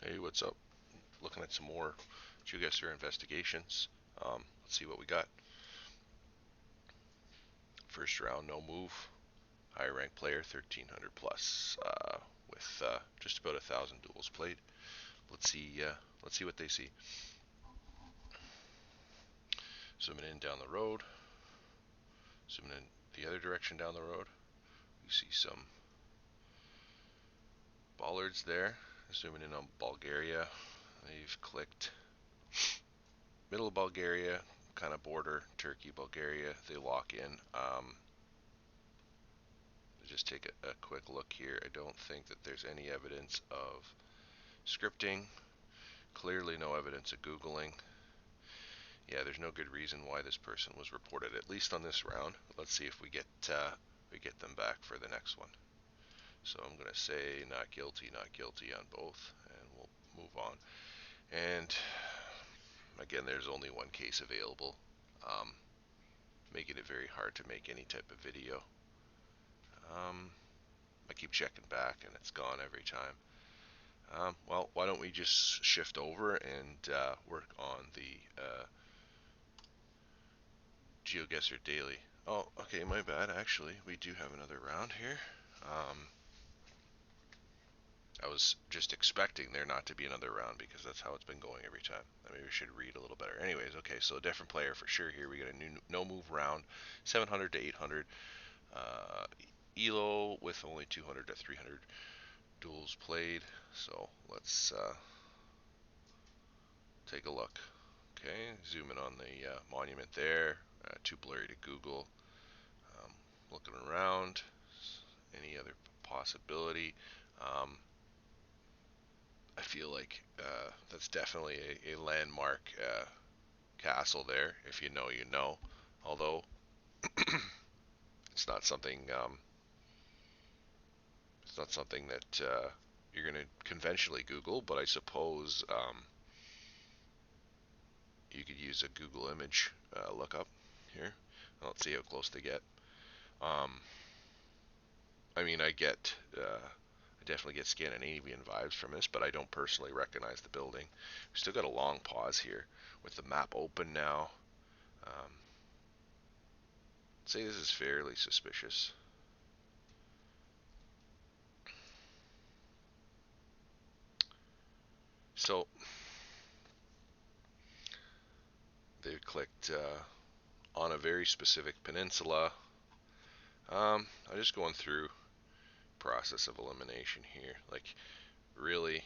Hey, what's up? Looking at some more Geoguessr investigations. Let's see what we got. First round, no move. Higher ranked player, 1300 plus, with just about 1,000 duels played. Let's see. Let's see what they see. Zooming in down the road. Zooming in the other direction down the road. We see some bollards there. Zooming in on Bulgaria. They've clicked middle of Bulgaria, kind of border Turkey, Bulgaria. They lock in. Just take a quick look here. I don't think that there's any evidence of scripting. Clearly no evidence of Googling. Yeah, there's no good reason why this person was reported, at least on this round. Let's see if we get them back for the next one. So I'm going to say not guilty on both, and we'll move on. And again, there's only one case available, making it very hard to make any type of video. I keep checking back, and it's gone every time. Well, why don't we just shift over and work on the Geoguessr Daily. Oh, okay, my bad. Actually, we do have another round here. I was just expecting there not to be another round because that's how it's been going every time. Maybe we should read a little better. Anyways, okay, so a different player for sure here. We got a new no move round, 700 to 800. Elo with only 200 to 300 duels played. So let's take a look. Okay, zoom in on the monument there. Too blurry to Google. Looking around, any other possibility. I feel like that's definitely a landmark castle there. If you know, you know. Although it's not something that you're going to conventionally Google, but I suppose you could use a Google image lookup here. Let's see how close they get. I mean, I definitely get Scandinavian vibes from this, but I don't personally recognize the building. We still got a long pause here with the map open now. I'd say this is fairly suspicious. So they clicked on a very specific peninsula. I'm just going through process of elimination here. Like really,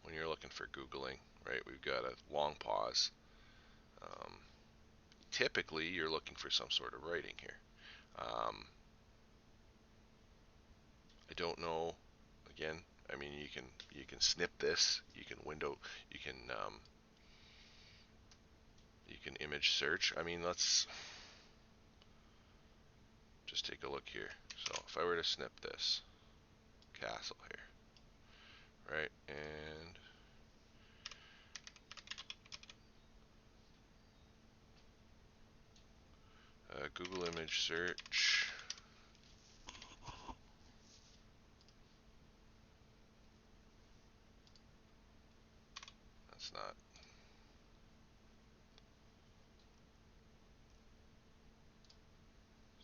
when you're looking for Googling, right? We've got a long pause. Um, Typically, you're looking for some sort of writing here. I don't know. Again, I mean, you can snip this. You can image search. I mean, let's just take a look here. So if I were to snip this castle here, right, and Google image search. That's not.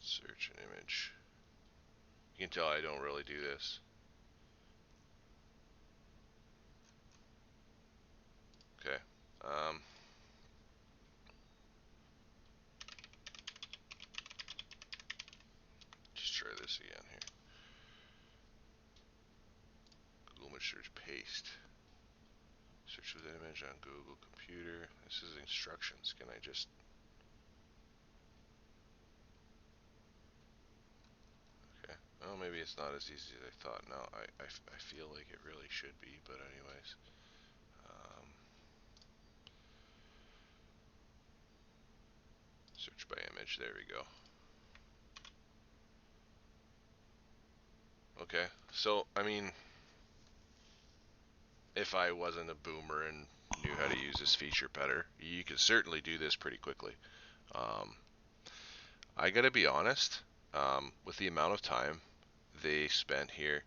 Search an image. You can tell I don't really do this. Okay. Just try this again here. Google image search paste. Search with an image on Google computer. This is instructions. Can I just... Okay. Well, maybe it's not as easy as I thought. No, I feel like it really should be, but anyways. Search by image. There we go. Okay. So, I mean, if I wasn't a boomer and knew how to use this feature better, you could certainly do this pretty quickly. Um, I gotta be honest, with the amount of time they spent here,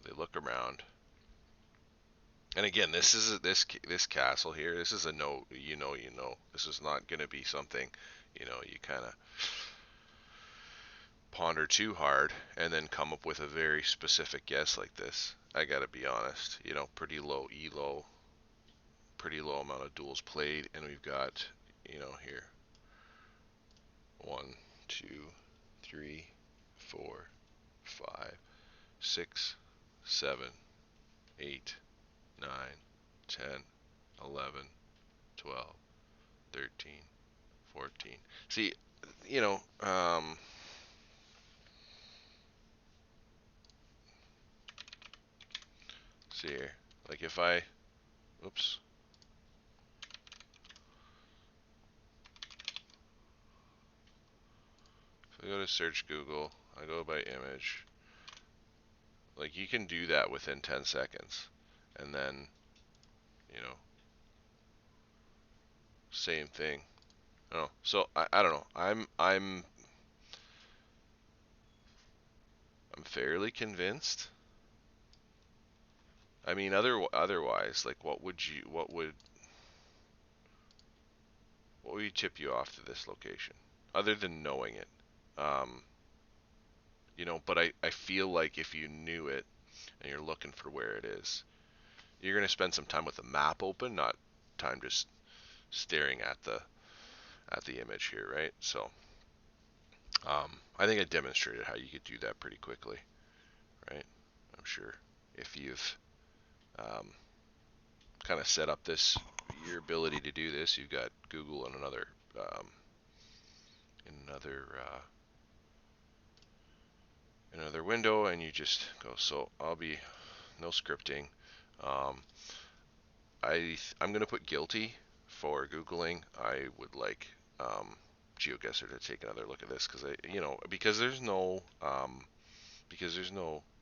they look around, And again, this castle here. This is a no, you know, you know. This is not going to be something, you know, you kind of ponder too hard and then come up with a very specific guess like this. I gotta be honest, you know, pretty low elo, pretty low amount of duels played, and we've got, you know, here 1, 2, 3, 4, 5, 6, 7, 8, 9, 10, 11, 12, 13, 14. See, see here, like if I, oops, if I go to search Google, I go by image, like you can do that within 10 seconds, and then, you know, same thing. Oh, so I don't know. I'm fairly convinced. I mean, otherwise, like, what would you tip you off to this location, other than knowing it? Um, but I feel like if you knew it and you're looking for where it is, you're gonna spend some time with the map open, not time just staring at the image here, right? So, I think I demonstrated how you could do that pretty quickly, right? I'm sure if you've um, kind of set up your ability to do this, you've got Google in another another window, and you just go. So I'll be no scripting. Um, I'm gonna put guilty for Googling. I would like Geoguessr to take another look at this because there's no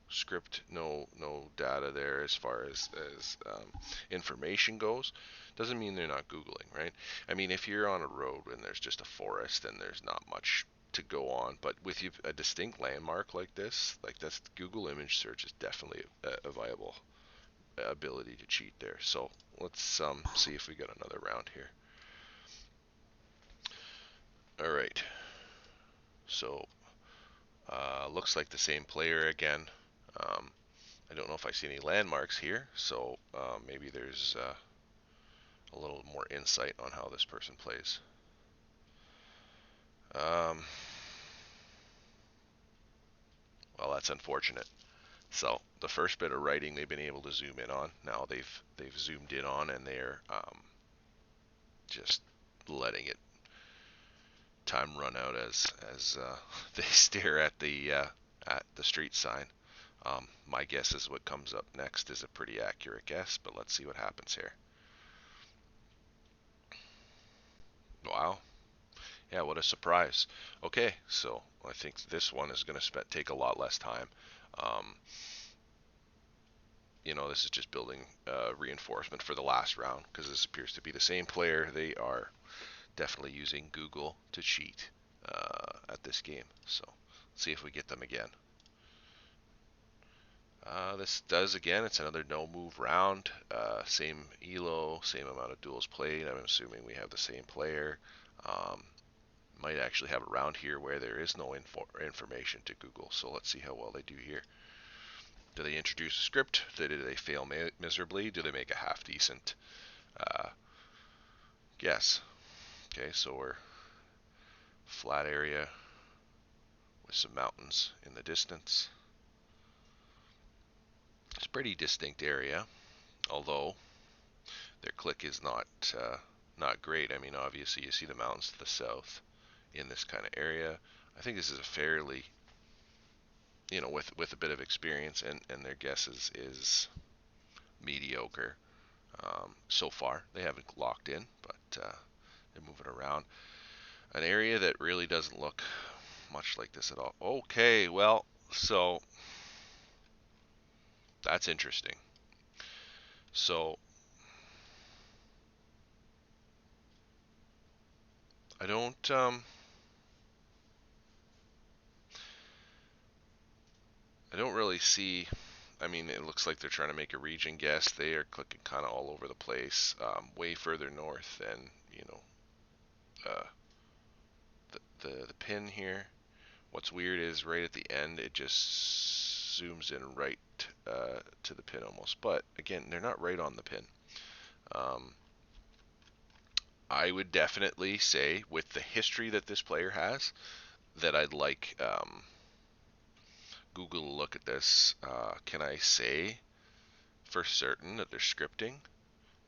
script, no data there as far as information goes. Doesn't mean they're not Googling, right? I mean, if you're on a road and there's just a forest and there's not much to go on, but with a distinct landmark like this, like that's Google image search is definitely a viable ability to cheat there. So let's see if we got another round here. All right. So looks like the same player again. Um, I don't know if I see any landmarks here, so maybe there's a little more insight on how this person plays. Um, well, that's unfortunate. So the first bit of writing they've been able to zoom in on. Now they've zoomed in on and they're just letting it time run out as they stare at the street sign. My guess is what comes up next is a pretty accurate guess, but let's see what happens here. Wow. Yeah, what a surprise. Okay, so I think this one is going to take a lot less time. Um, this is just building reinforcement for the last round because this appears to be the same player. They are definitely using Google to cheat at this game. So let's see if we get them again. This does again. It's another no move round. Same elo, same amount of duels played. I'm assuming we have the same player. Um, might actually have a round here where there is no information to Google. So let's see how well they do here. Do they introduce a script? Do they fail miserably? Do they make a half decent guess? Okay, so we're flat area with some mountains in the distance. It's a pretty distinct area, although their click is not great. I mean, obviously you see the mountains to the south in this kind of area. I think this is a fairly, with a bit of experience, and their guess is mediocre so far. They haven't locked in, but they're moving around. An area that really doesn't look much like this at all. Okay, well, so that's interesting. So I don't really see. I mean, it looks like they're trying to make a region guess. They are clicking kind of all over the place, way further north than, uh, the pin here. What's weird is right at the end, it just zooms in right to the pin almost. But again, they're not right on the pin. I would definitely say, with the history that this player has, that I'd like Google to look at this. Can I say for certain that they're scripting?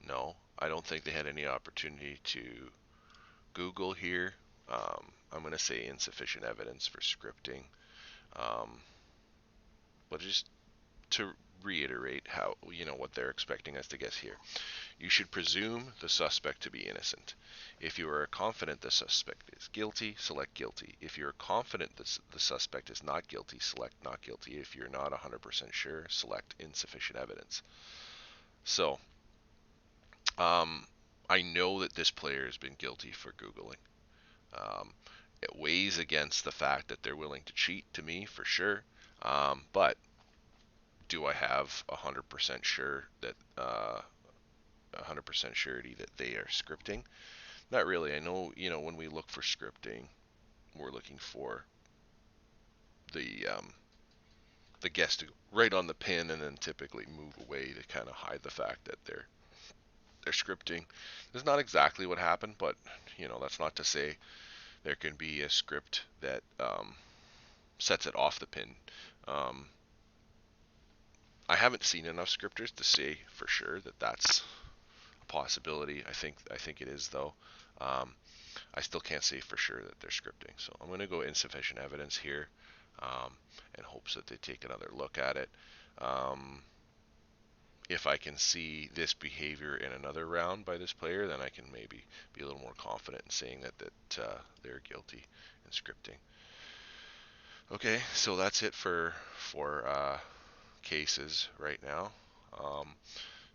No, I don't think they had any opportunity to Google here. I'm going to say insufficient evidence for scripting. But just to reiterate how, what they're expecting us to guess here. You should presume the suspect to be innocent. If you are confident the suspect is guilty, select guilty. If you're confident the suspect is not guilty, select not guilty. If you're not 100% sure, select insufficient evidence. So, I know that this player has been guilty for Googling. It weighs against the fact that they're willing to cheat to me for sure. But do I have 100% sure that 100% surety that they are scripting? Not really. I know, when we look for scripting, we're looking for the guest to right on the pin and then typically move away to kind of hide the fact that they're scripting. That's not exactly what happened, but that's not to say there can be a script that sets it off the pin. I haven't seen enough scripters to say for sure that that's a possibility. I think it is though. I still can't say for sure that they're scripting. So I'm going to go insufficient evidence here, in hopes that they take another look at it. If I can see this behavior in another round by this player, then I can maybe be a little more confident in saying that they're guilty in scripting. Okay, so that's it for cases right now.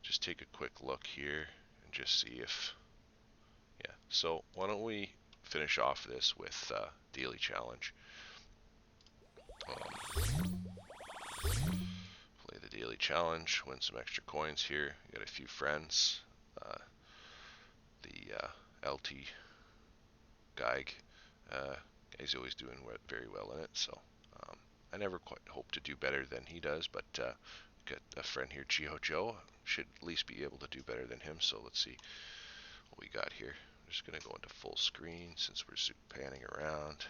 Just take a quick look here and just see if, yeah. So why don't we finish off this with daily challenge. Play the daily challenge, win some extra coins here. You got a few friends. The LT Geig, he's always doing very well in it. So I never quite hope to do better than he does, but got a friend here, Joe, should at least be able to do better than him. So let's see what we got here. I'm just going to go into full screen since we're panning around.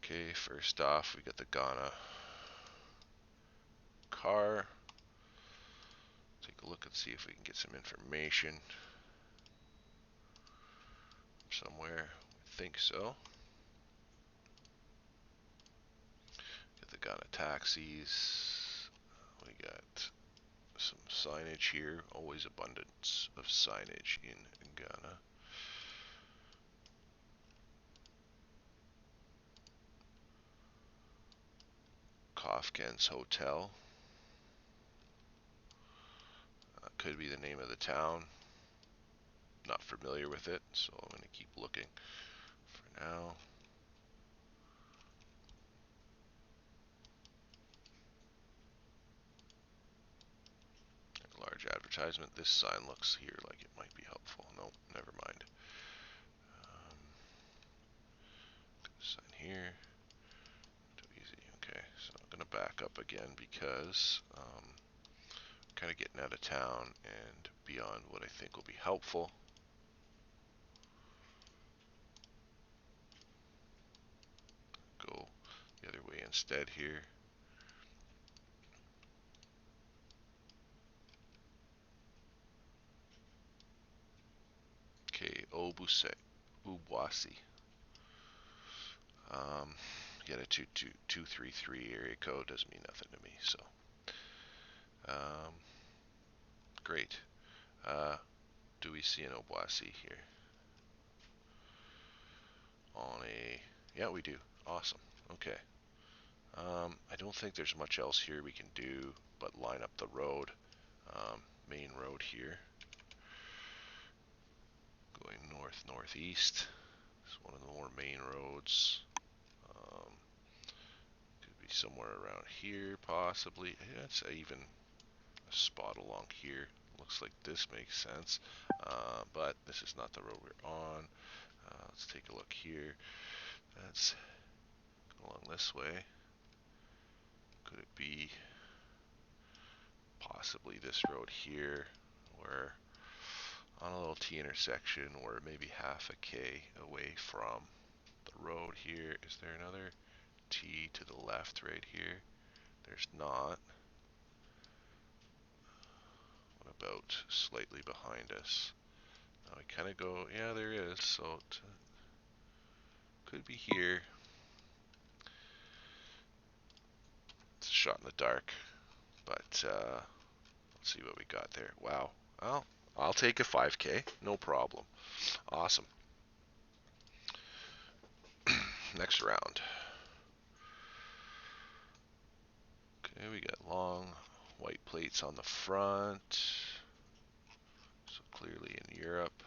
Okay, first off, we got the Ghana car. Take a look and see if we can get some information somewhere. I think so. Get the Ghana taxis. We got some signage here. Always abundance of signage in Ghana. Kofken's Hotel. Could be the name of the town. Not familiar with it, so I'm going to keep looking for now. Large advertisement. This sign looks here like it might be helpful. Nope, never mind. Sign here. Too easy. Okay, so I'm going to back up again because kind of getting out of town and beyond what I think will be helpful. Go the other way instead here. Okay, Ubwasi. Get a 233 area code doesn't mean nothing to me. So, great. Do we see an Obwasi here? Yeah, we do. Awesome. Okay. I don't think there's much else here we can do but line up the road, main road here, going northeast. It's one of the more main roads. Could be somewhere around here, possibly. Yeah, it's even a spot along here. Looks like this makes sense, but this is not the road we're on. Let's take a look here. That's along this way. Could it be possibly this road here, where on a little T intersection, we're maybe half a K away from the road here? Is there another T to the left right here? There's not. What about slightly behind us? Now we kind of go, yeah, there is, so it could be here. It's a shot in the dark, but let's see what we got there. Wow. Well, I'll take a 5K, no problem. Awesome. Next round. Okay, we got long white plates on the front. So clearly in Europe.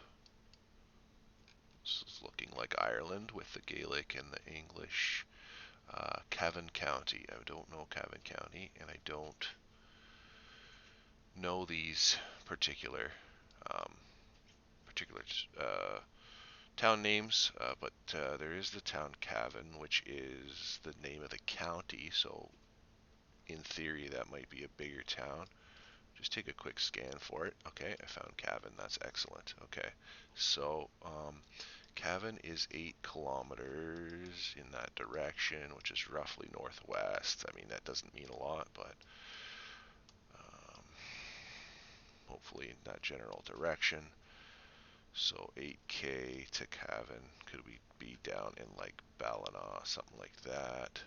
This is looking like Ireland with the Gaelic and the English. Cavan County. I don't know Cavan County, and I don't know these particular um, particular town names, but there is the town Cavan, which is the name of the county. So in theory, that might be a bigger town. Just take a quick scan for it. Okay, I found Cavan. That's excellent. Okay, so Cavan is 8 kilometers in that direction, which is roughly northwest. I mean, that doesn't mean a lot, but hopefully in that general direction. So 8K to Cavan. Could we be down in like Ballina, something like that?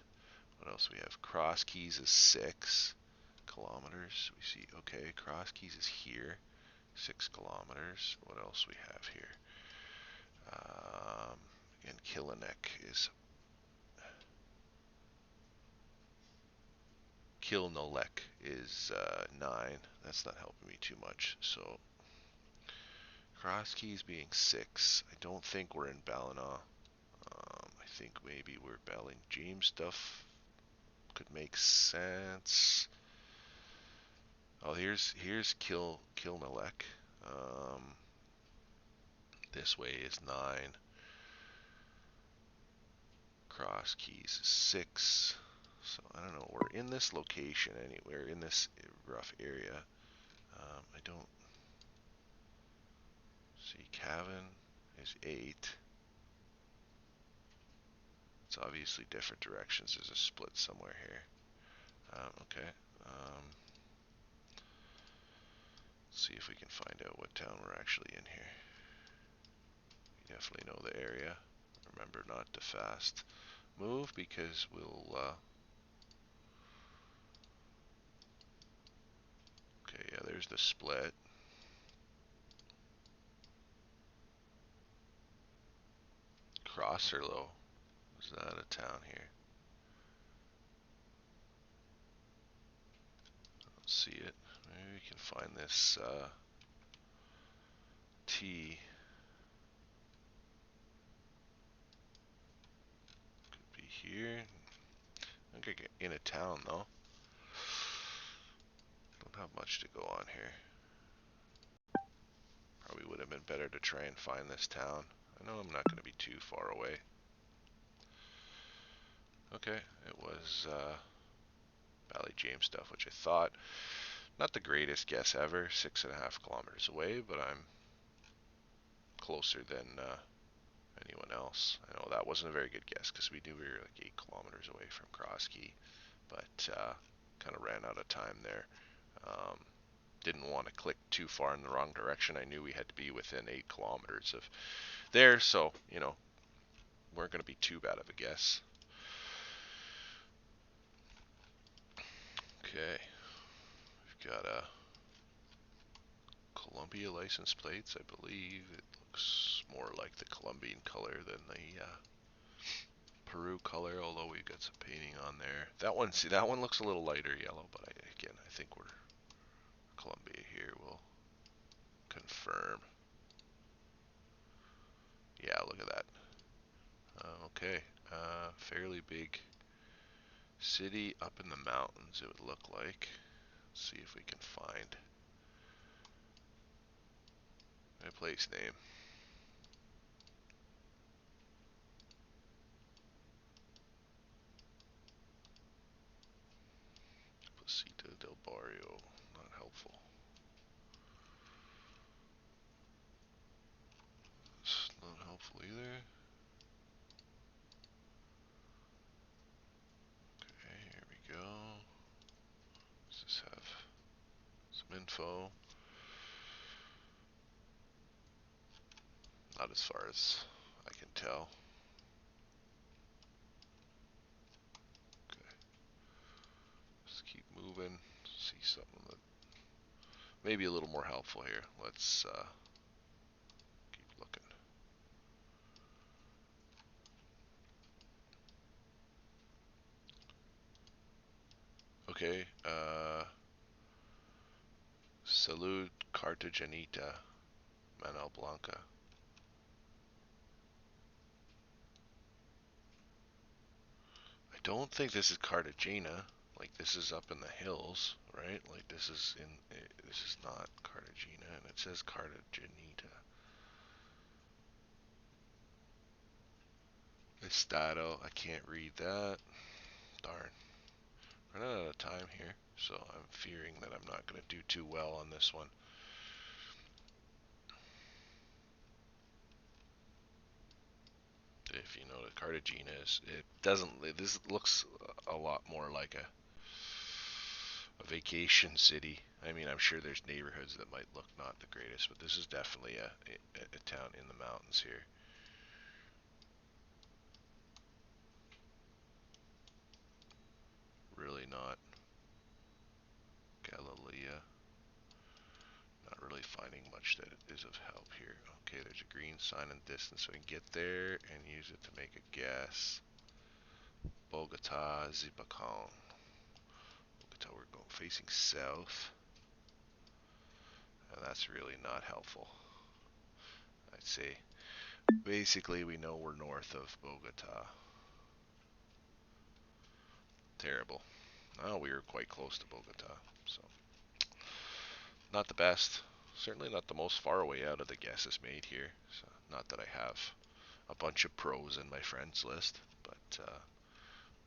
What else we have? Cross Keys is 6 kilometers. We see, okay, Cross Keys is here, 6 kilometers. What else we have here? And Killenek is Kilnolek is 9. That's not helping me too much. So Cross Keys being 6. I don't think we're in Ballina. I think maybe we're Belling James stuff. Could make sense. Oh, here's Kilnolek. This way is 9. Cross Keys is 6. So I don't know. We're in this location anywhere in this rough area. I don't see. Cavan is 8. It's obviously different directions. There's a split somewhere here. Okay. Let's see if we can find out what town we're actually in here. We definitely know the area. Remember not to fast move because we'll okay, yeah, there's the split. Crosserlow. Is that a town here? Let's see it. Maybe we can find this T. Could be here. I think I get in a town though. Don't have much to go on here. Probably would have been better to try and find this town. I know I'm not going to be too far away. Okay, it was Valley James stuff, which I thought not the greatest guess ever. 6.5 kilometers away, but I'm closer than anyone else. I know that wasn't a very good guess because we knew we were like 8 kilometers away from Cross Key, but kind of ran out of time there. Didn't want to click too far in the wrong direction. I knew we had to be within 8 kilometers of there, so you know, weren't going to be too bad of a guess. Okay, we've got a Columbia license plates. I believe it looks more like the Colombian color than the Peru color, although we've got some painting on there. That one, see, that one looks a little lighter yellow, but again, I think we're Columbia here. We'll confirm. Yeah, look at that. Okay, fairly big city up in the mountains, it would look like. Let's see if we can find a place name. Placita del Barrio, not helpful. It's not helpful either. Okay, here we go. Does this have some info? Not as far as I can tell. Okay, let's keep moving. See something that may be a little more helpful here. Let's keep looking. Okay, Salud Cartagenita, Manal Blanca. I don't think this is Cartagena. Like, this is up in the hills, right? Like, this is not Cartagena, and it says Cartagenita. Estado, I can't read that. Darn. Running out of time here, so I'm fearing that I'm not going to do too well on this one. If you know what Cartagena is, it doesn't. This looks a lot more like a vacation city. I mean, I'm sure there's neighborhoods that might look not the greatest, but this is definitely a town in the mountains here. Really not. Galilea. Not really finding much that is of help here. Okay, there's a green sign in the distance, so we can get there and use it to make a guess. Bogota, Zipacon. Bogota, we're going facing south. And that's really not helpful. I'd say basically we know we're north of Bogota. Terrible. Oh, we were quite close to Bogota, so not the best. Certainly not the most far away out of the guesses made here. So not that I have a bunch of pros in my friends list, but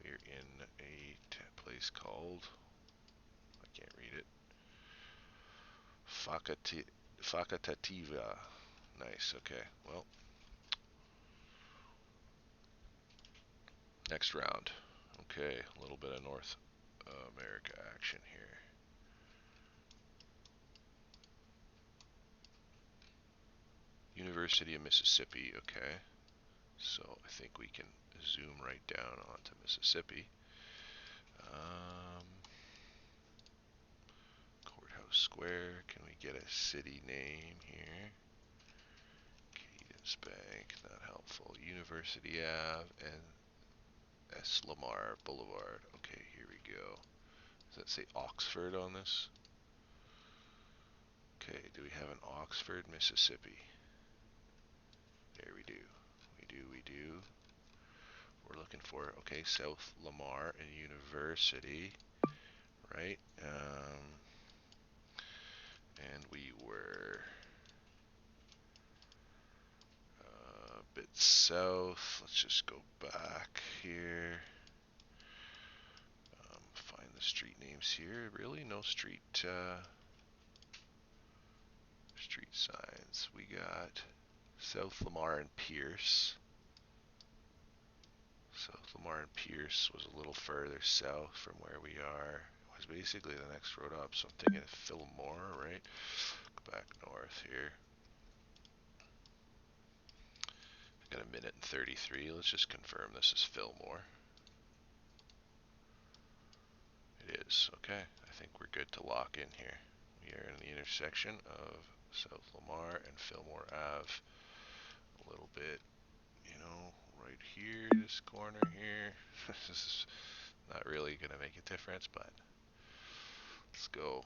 we're in a place called, I can't read it, Facatativa. Nice, okay. Well, next round. Okay, a little bit of North America action here. University of Mississippi, okay. So I think we can zoom right down onto Mississippi. Courthouse Square, can we get a city name here? Cadence Bank, not helpful. University Ave and S. Lamar Boulevard. Okay, here we go. Does that say Oxford on this? Okay, do we have an Oxford, Mississippi? There we do. We do. We're looking for, okay, South Lamar and University, right? And we were a bit south. Let's just go back here. Find the street names here. Really, no street signs. We got South Lamar and Pierce. South Lamar and Pierce was a little further south from where we are. It was basically the next road up. So I'm thinking of Fillmore, right? Go back north here. Got a minute and 33. Let's just confirm this is Fillmore. It is. Okay. I think we're good to lock in here. We are in the intersection of South Lamar and Fillmore Ave. A little bit, you know, right here, this corner here. This is not really going to make a difference, but let's go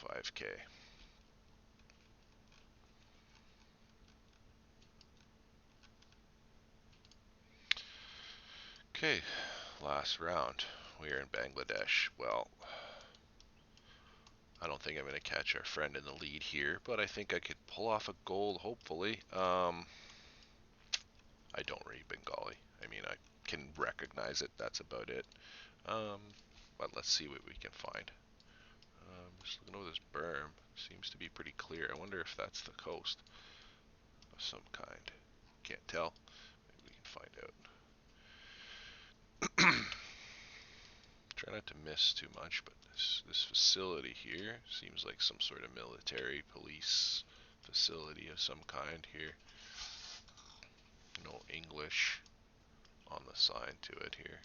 5K. Okay, last round. We are in Bangladesh. Well, I don't think I'm going to catch our friend in the lead here, but I think I could pull off a gold, hopefully. I don't read Bengali. I mean, I can recognize it. That's about it. Um, but let's see what we can find. Just looking over this berm. Seems to be pretty clear. I wonder if that's the coast of some kind. Can't tell. Maybe we can find out. Try not to miss too much, but this facility here seems like some sort of military police facility of some kind here. No English on the sign to it here.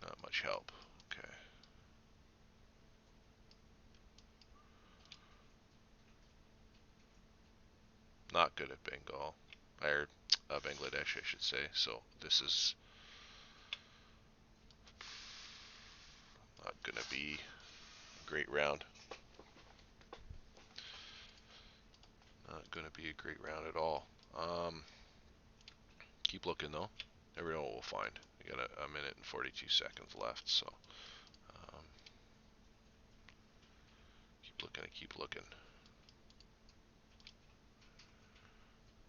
Not much help. Okay. Not good at Bengal. Or Bangladesh, I should say. So this is not going to be a great round. Not going to be a great round at all. Keep looking though. Never know what we'll find. We got a minute and 42 seconds left, so keep looking and keep looking.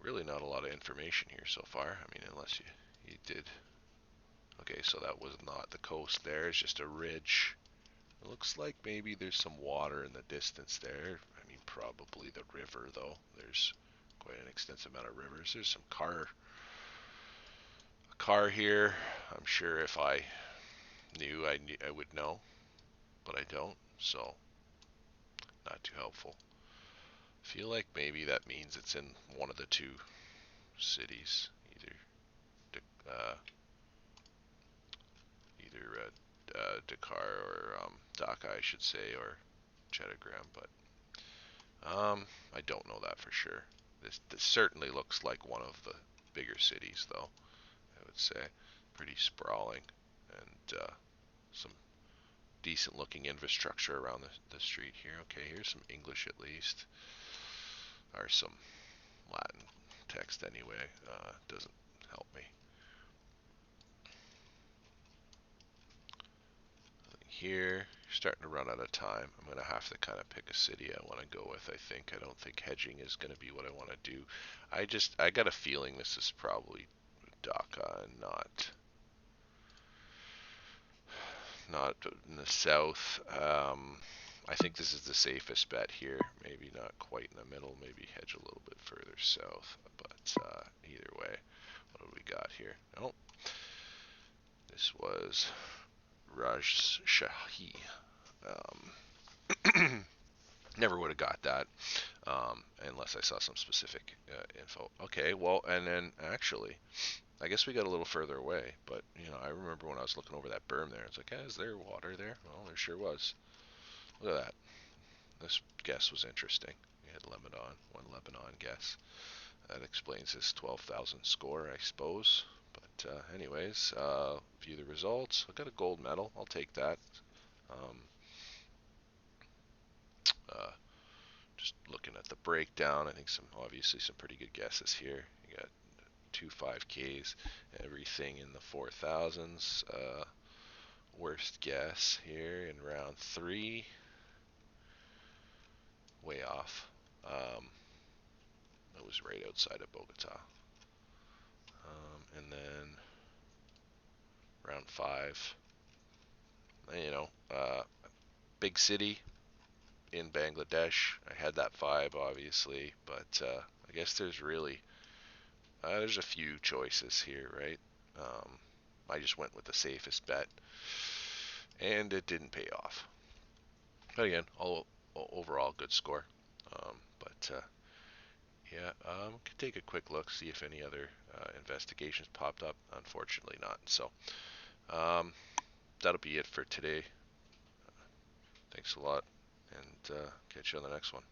Really not a lot of information here so far. I mean, unless you did. Okay, so that was not the coast there. It's just a ridge. It looks like maybe there's some water in the distance there. I mean, probably the river, though. There's quite an extensive amount of rivers. There's some a car here. I'm sure if I knew, I would know, but I don't, so not too helpful. Feel like maybe that means it's in one of the two cities, either uh, Dakar or Dhaka, I should say, or Chettogram, but I don't know that for sure. This certainly looks like one of the bigger cities, though. I would say pretty sprawling and some decent-looking infrastructure around the street here. Okay, here's some English at least, or some Latin text anyway. Doesn't help me. Here, starting to run out of time. I'm going to have to kind of pick a city I want to go with, I think. I don't think hedging is going to be what I want to do. I got a feeling this is probably Dhaka and not in the south. I think this is the safest bet here. Maybe not quite in the middle. Maybe hedge a little bit further south. But either way, what do we got here? Oh, this was Rajshahi. Never would have got that unless I saw some specific info. Okay, well, and then actually, I guess we got a little further away, but I remember when I was looking over that berm there, it's like, is there water there? Well, there sure was. Look at that. This guess was interesting. We had Lebanon, one Lebanon guess. That explains his 12,000 score, I suppose. But anyways, view the results. I got a gold medal. I'll take that. Um, uh, just looking at the breakdown, I think obviously some pretty good guesses here. You got two 5Ks, everything in the 4,000s. Worst guess here in round 3, way off. That was right outside of Bogota. And then round 5, big city in Bangladesh. I had that vibe, obviously, but I guess there's a few choices here, right? I just went with the safest bet, and it didn't pay off. But again, overall good score. But yeah, could take a quick look, see if any other investigations popped up. Unfortunately, not. So um, that'll be it for today. Thanks a lot, and catch you on the next one.